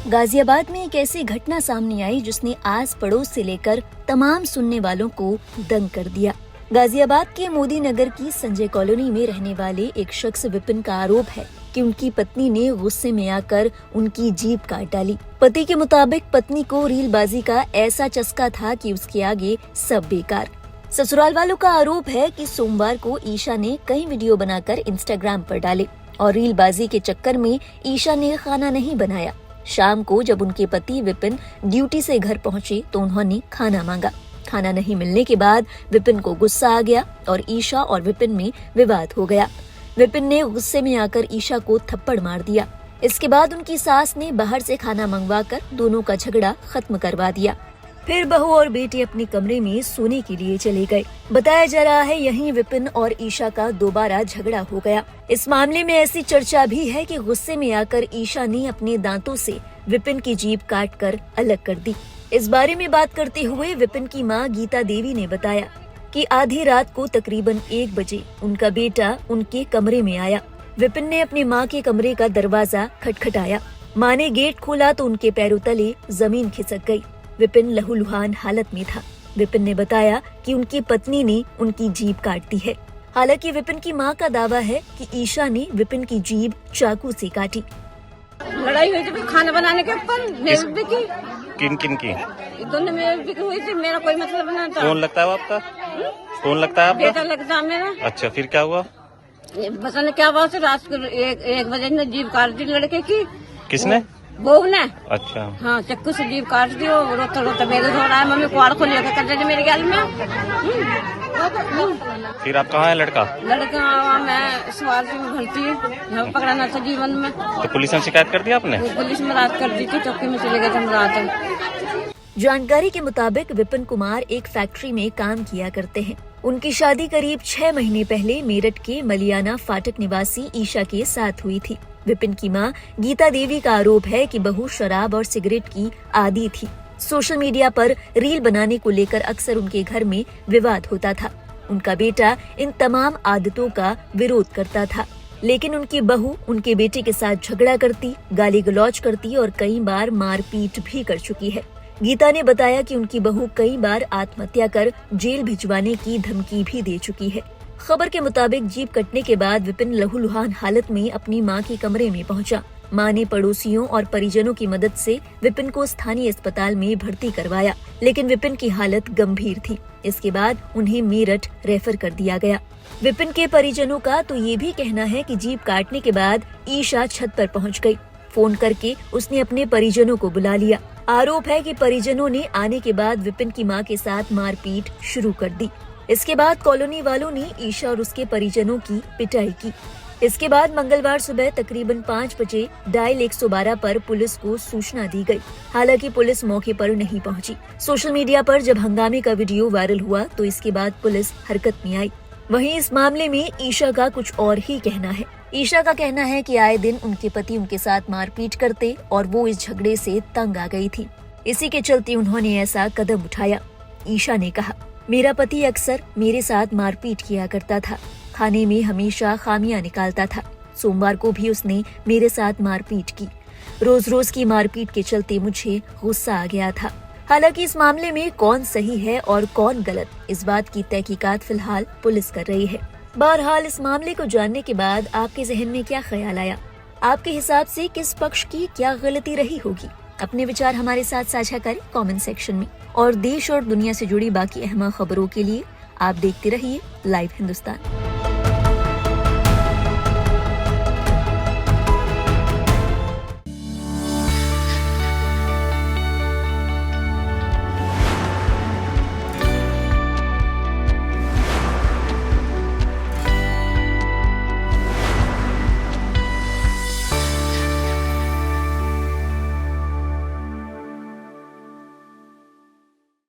गाजियाबाद में एक ऐसी घटना सामने आई जिसने आस पड़ोस से लेकर तमाम सुनने वालों को दंग कर दिया। गाजियाबाद के मोदी नगर की संजय कॉलोनी में रहने वाले एक शख्स विपिन का आरोप है कि उनकी पत्नी ने गुस्से में आकर उनकी जीभ काट डाली। पति के मुताबिक पत्नी को रीलबाजी का ऐसा चस्का था कि उसके आगे सब बेकार। ससुराल वालों का आरोप है कि सोमवार को ईशा ने कई वीडियो बनाकर इंस्टाग्राम पर डाले और रीलबाजी के चक्कर में ईशा ने खाना नहीं बनाया। शाम को जब उनके पति विपिन ड्यूटी से घर पहुंचे तो उन्होंने खाना मांगा। खाना नहीं मिलने के बाद विपिन को गुस्सा आ गया और ईशा और विपिन में विवाद हो गया। विपिन ने गुस्से में आकर ईशा को थप्पड़ मार दिया। इसके बाद उनकी सास ने बाहर से खाना मंगवाकर दोनों का झगड़ा खत्म करवा दिया। फिर बहू और बेटे अपने कमरे में सोने के लिए चले गए। बताया जा रहा है यहीं विपिन और ईशा का दोबारा झगड़ा हो गया। इस मामले में ऐसी चर्चा भी है कि गुस्से में आकर ईशा ने अपने दांतों से विपिन की जीभ काटकर अलग कर दी। इस बारे में बात करते हुए विपिन की मां गीता देवी ने बताया कि आधी रात को तकरीबन 1 बजे उनका बेटा उनके कमरे में आया। विपिन ने अपनी मां के कमरे का दरवाजा खटखटाया। मां ने गेट खोला तो उनके पैरों तले जमीन खिसक गई। विपिन लहूलुहान हालत में था। विपिन ने बताया कि उनकी पत्नी ने उनकी जीभ काट दी है। हालांकि विपिन की मां का दावा है कि ईशा ने विपिन की जीभ चाकू से काटी। लड़ाई हुई थी खाना बनाने के ऊपर। किन किन की? दोनों में भी हुई थी। मेरा कोई मतलब नहीं था। कौन लगता है आपका? कौन लगता है आपका? बेटा लगता है मेरा। अच्छा, फिर क्या हुआ? पता नहीं क्या बात है। रात को 1 बजे ने जीभ काट दी लड़के की। किसने? बहू ने। अच्छा। हाँ, चक्कू से जीभ काट दी। रोता रोता मेरे घर आया। मम्मी कुआड़ खोल लेकर कर दे मेरे गल में। फिर आप कहाँ है लड़का? लड़का मैं सवाल से भर्ती पकड़ाना था जीवन में। तो पुलिस में शिकायत कर दी आपने? पुलिस में रात कर दी थी। चौकी में चले गए थे हम रात। जानकारी के मुताबिक विपिन कुमार एक फैक्ट्री में काम किया करते हैं। उनकी शादी करीब 6 महीने पहले मेरठ के मलियाना फाटक निवासी ईशा के साथ हुई थी। विपिन की मां गीता देवी का आरोप है कि बहू शराब और सिगरेट की आदी थी। सोशल मीडिया पर रील बनाने को लेकर अक्सर उनके घर में विवाद होता था। उनका बेटा इन तमाम आदतों का विरोध करता था, लेकिन उनकी बहू उनके बेटे के साथ झगड़ा करती, गाली गलौज करती और कई बार मारपीट भी कर चुकी है। गीता ने बताया कि उनकी बहू कई बार आत्महत्या कर जेल भिजवाने की धमकी भी दे चुकी है। खबर के मुताबिक जीभ कटने के बाद विपिन लहूलुहान हालत में अपनी मां के कमरे में पहुंचा। मां ने पड़ोसियों और परिजनों की मदद से विपिन को स्थानीय अस्पताल में भर्ती करवाया, लेकिन विपिन की हालत गंभीर थी। इसके बाद उन्हें मेरठ रेफर कर दिया गया। विपिन के परिजनों का तो ये भी कहना है कि जीभ काटने के बाद ईशा छत पर पहुंच गई। फोन करके उसने अपने परिजनों को बुला लिया। आरोप है कि परिजनों ने आने के बाद विपिन की मां के साथ मारपीट शुरू कर दी। इसके बाद कॉलोनी वालों ने ईशा और उसके परिजनों की पिटाई की। इसके बाद मंगलवार सुबह तकरीबन 5 बजे डायल 112 पर पुलिस को सूचना दी गई। हालांकि पुलिस मौके पर नहीं पहुंची। सोशल मीडिया पर जब हंगामे का वीडियो वायरल हुआ तो इसके बाद पुलिस हरकत में आई। वहीं इस मामले में ईशा का कुछ और ही कहना है। ईशा का कहना है कि आए दिन उनके पति उनके साथ मारपीट करते और वो इस झगड़े से तंग आ गई थी। इसी के चलते उन्होंने ऐसा कदम उठाया। ईशा ने कहा, मेरा पति अक्सर मेरे साथ मारपीट किया करता था। खाने में हमेशा खामियां निकालता था। सोमवार को भी उसने मेरे साथ मारपीट की। रोज रोज की मारपीट के चलते मुझे गुस्सा आ गया था। हालांकि इस मामले में कौन सही है और कौन गलत, इस बात की तहकीकात फिलहाल पुलिस कर रही है। बहरहाल इस मामले को जानने के बाद आपके जहन में क्या ख्याल आया? आपके हिसाब से किस पक्ष की क्या गलती रही होगी? अपने विचार हमारे साथ साझा करें कमेंट सेक्शन में। और देश और दुनिया से जुड़ी बाकी अहम खबरों के लिए आप देखते रहिए लाइव हिंदुस्तान।